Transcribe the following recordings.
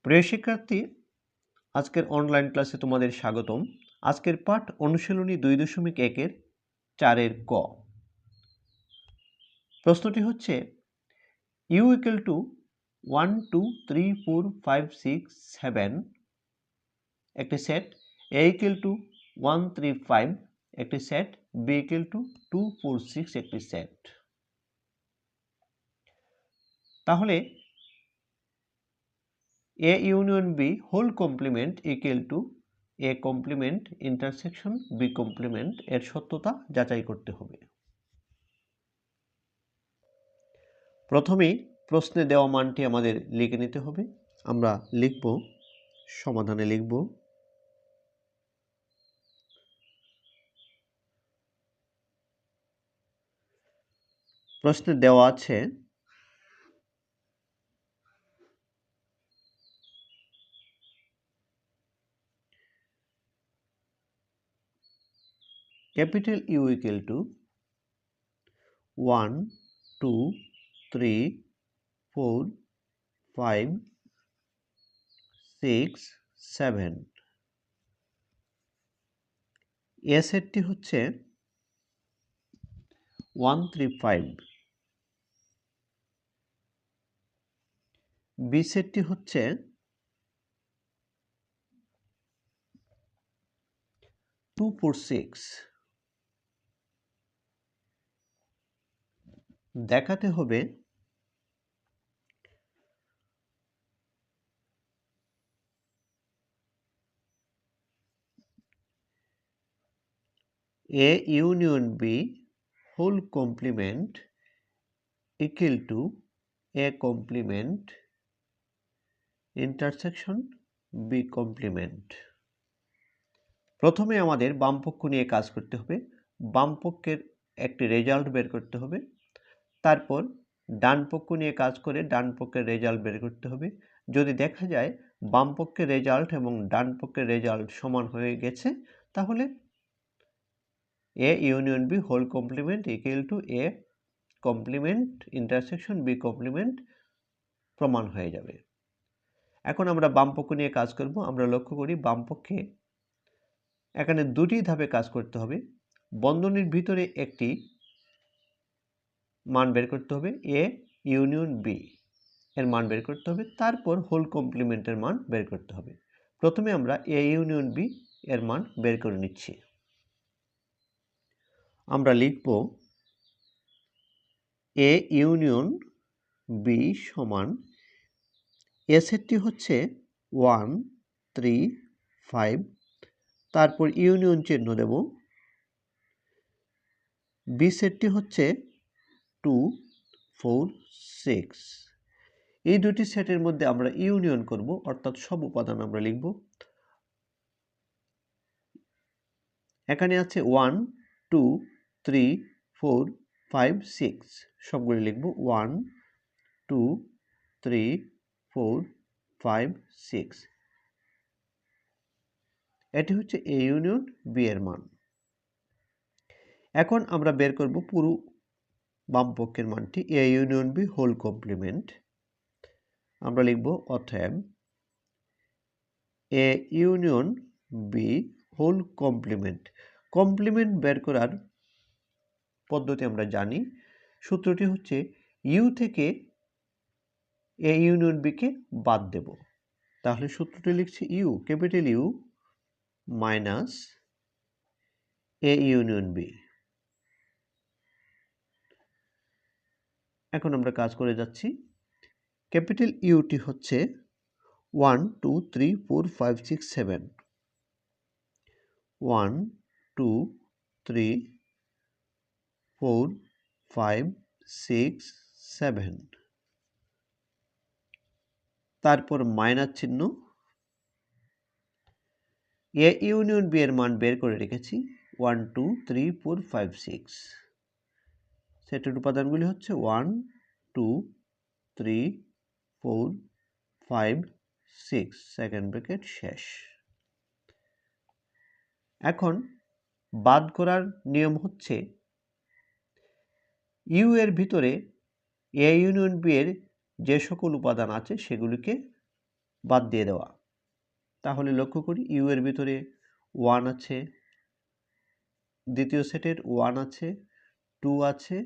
প্রিয় শিক্ষার্থী, আজকের অনলাইন ক্লাসে তোমাদের স্বাগতম। আজকের পাঠ অনুশীলনী 2.1-এর 4-এর ক। প্রশ্নটি হচ্ছে u equal to 1 2 3 4 5 6 7 একটি সেট, a equal to 1 3 5 একটি সেট, b equal to 2 4 6 একটি সেট। তাহলে a union b whole complement equal to a complement intersection b complement এর সত্যতা যাচাই করতে হবে। প্রথমেই প্রশ্নে দেওয়া মানটি আমাদের লিখে নিতে হবে। আমরা লিখব, সমাধানে লিখব প্রশ্নে দেওয়া আছে ক্যাপিটাল ইউ ইকুয়াল টু 1 2 3 4 5 6 7। এ সেটটি হচ্ছে 1 3 5, বি সেটটি হচ্ছে 2 4 6। দেখাতে হবে A union B whole complement equal to A complement intersection B complement। প্রথমে আমাদের বামপক্ষ নিয়ে কাজ করতে হবে, বামপক্ষের একটি রেজাল্ট বের করতে হবে। তারপর ডান পক্ষ নিয়ে কাজ করে ডান পক্ষের রেজাল্ট বের করতে হবে। যদি দেখা যায় বামপক্ষের রেজাল্ট এবং ডান পক্ষের রেজাল্ট সমান হয়ে গেছে, তাহলে A union B whole complement equal to A complement intersection B complement প্রমাণ হয়ে যাবে। এখন আমরা বামপক্ষ নিয়ে কাজ করব। আমরা লক্ষ্য করি বামপক্ষে এখানে দুটি ধাপে কাজ করতে হবে। বন্ধনীর ভিতরে একটি মান বের করতে হবে, A ইউনিয়ন B এর মান বের করতে হবে, তারপর হোল কমপ্লিমেন্টের মান বের করতে হবে। প্রথমে আমরা A ইউনিয়ন B এর মান বের করে নিচ্ছি। আমরা লিখব A ইউনিয়ন B সমান এ সেটটি হচ্ছে 1 3 5, তারপর ইউনিয়ন চিহ্ন দেব। বি সেটটি হচ্ছে 2 4 6। এই দুটি সেটের মধ্যে আমরা ইউনিয়ন করব, অর্থাৎ সব উপাদান আমরা লিখব। এখানে আছে 1 2 3 4 5 6, সবগুলি লিখব 1 2 3 4 5 6। এটি হচ্ছে এ ইউনিয়ন বি এর মান। এখন আমরা বের করব পুরো বামপক্ষের মানটি, A union B whole complement. আমরা লিখব অতএব A union B whole complement. Complement বের করার পদ্ধতি আমরা জানি। সূত্রটি হচ্ছে ইউ থেকে এ ইউনিয়ন বিকে বাদ দেব। তাহলে সূত্রটি লিখছি U, capital U minus A union B. এখন আমরা কাজ করে যাচ্ছি। ক্যাপিটাল ইউটি হচ্ছে 1 2 3 4 5 6 7, 1 2 3 4 5 6 7, তারপর মাইনাস চিহ্ন। এ ইউনিয়ন বি এর মান বের করে রেখেছি 1 2 3 4 5 6। সেটের উপাদানগুলি হচ্ছে 1 2 3 4 5 6, সেকেন্ড ব্র্যাকেট শেষ। এখন বাদ করার নিয়ম হচ্ছে ইউ এর ভিতরে এ ইউনিয়ন বি এর যে সকল উপাদান আছে সেগুলিকে বাদ দিয়ে দেওয়া। তাহলে লক্ষ্য করি ইউ এর ভিতরে 1 আছে, দ্বিতীয় সেটের 1 আছে, 2 আছে,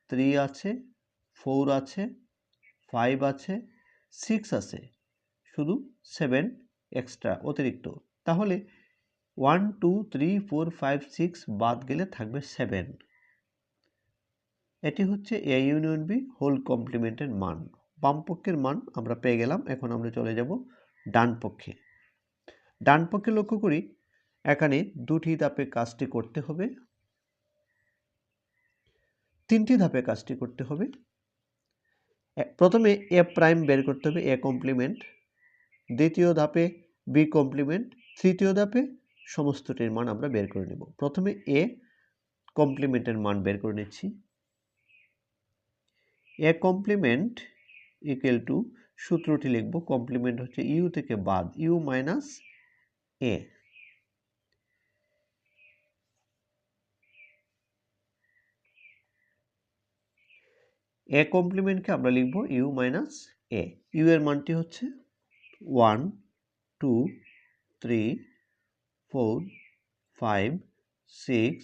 3 আছে, 4 আছে, 5 আছে, 6 আছে, শুধু 7 এক্সট্রা অতিরিক্ত। তাহলে 1 2 3 4 5 6 বাদ গেলে থাকবে 7। এটি হচ্ছে এ ইউনিয়ন বি হোল কমপ্লিমেন্টের মান। বাম পক্ষের মান আমরা পেয়ে গেলাম। এখন আমরা চলে যাব ডান পক্ষে। ডান পক্ষে লক্ষ্য করি এখানে দুটি ধাপে কাজটি করতে হবে, তিনটি ধাপে কাজটি করতে হবে। প্রথমে এ প্রাইম বের করতে হবে, এ কমপ্লিমেন্ট। দ্বিতীয় ধাপে বি কমপ্লিমেন্ট। তৃতীয় ধাপে সমস্তটির মান আমরা বের করে নেব। প্রথমে এ কমপ্লিমেন্টের মান বের করে নিচ্ছি। এ কমপ্লিমেন্ট ইকুয়াল টু, সূত্রটি লিখব, কমপ্লিমেন্ট হচ্ছে ইউ থেকে বাদ, ইউ মাইনাস এ। এ কমপ্লিমেন্টকে আমরা লিখব ইউ মাইনাস এ। ইউ এর মানটি হচ্ছে 1 2 3 4 5 6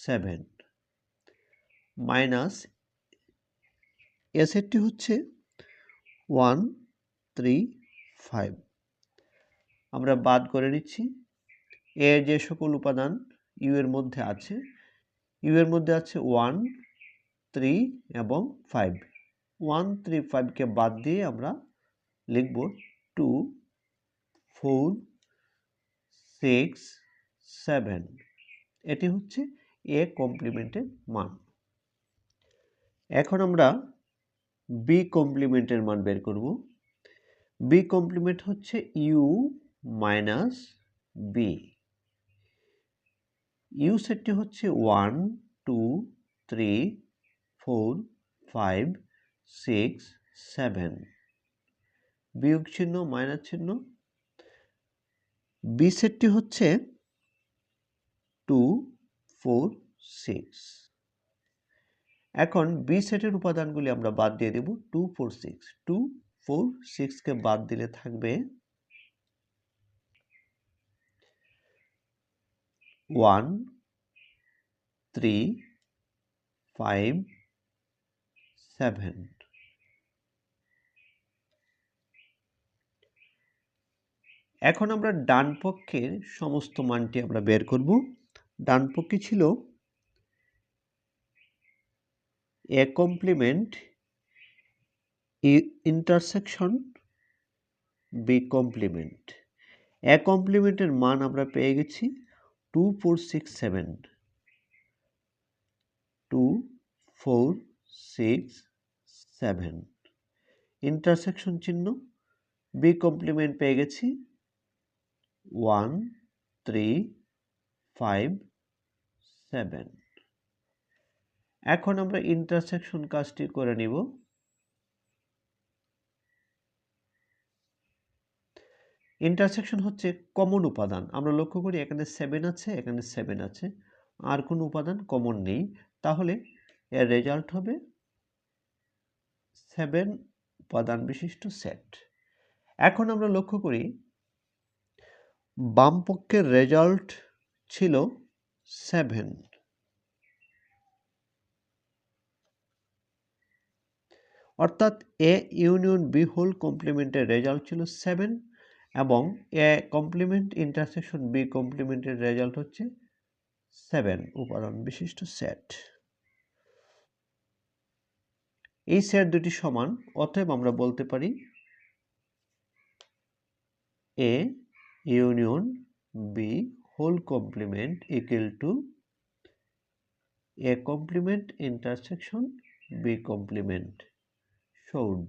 7 মাইনাস এ সেটটি হচ্ছে 1 3 5। আমরা বাদ করে নিচ্ছি। এর যে সকল উপাদান ইউ এর মধ্যে আছে, ইউ এর মধ্যে আছে 1 3 এবং 5। 1 3 5কে বাদ দিয়ে আমরা লিখব 2 4 6 7। এটি হচ্ছে এ কমপ্লিমেন্টের মান। এখন আমরা বি কমপ্লিমেন্টের মান বের করব। বি কমপ্লিমেন্ট হচ্ছে ইউ মাইনাস বি। ইউ সেটটি হচ্ছে 1 2 3 4 5 6 7। বিয়োগ চিহ্ন, মাইনাস চিহ্ন। বি সেটটি হচ্ছে 2 4 6। এখন বি সেটের উপাদানগুলি আমরা বাদ দিয়ে দেব। 2 4 6, 2 4 6কে বাদ দিলে থাকবে 1 3 5 7। এখন আমরা ডান পক্ষের সমস্ত মানটি আমরা বের করব। ডান পক্ষে ছিল A complement intersection B complement. A কমপ্লিমেন্টের মান আমরা পেয়ে গেছি 2 4 6 7। 2 4 6 7 ইন্টারসেকশন চিহ্ন। বি কমপ্লিমেন্ট পেয়ে গেছি 1 3 5 7। এখন আমরা ইন্টারসেকশন কাজটি করে নিব। ইন্টারসেকশন হচ্ছে কমন উপাদান। আমরা লক্ষ্য করি এখানে 7 আছে, এখানে 7 আছে, আর কোনো উপাদান কমন নেই। তাহলে এর রেজাল্ট হবে 7 উপাদান বিশিষ্ট সেট। এখন আমরা লক্ষ্য করি বাম পক্ষের রেজাল্ট ছিল 7। অর্থাৎ এ ইউনিয়ন বি হোল কমপ্লিমেন্টের রেজাল্ট ছিল 7 এবং এ কমপ্লিমেন্ট ইন্টারসেকশন বি কমপ্লিমেন্টের রেজাল্ট হচ্ছে 7 উপাদান বিশিষ্ট সেট। এই সেট দুটি সমান, অতএব আমরা বলতে পারি A union B whole complement equal to A complement intersection B complement showed।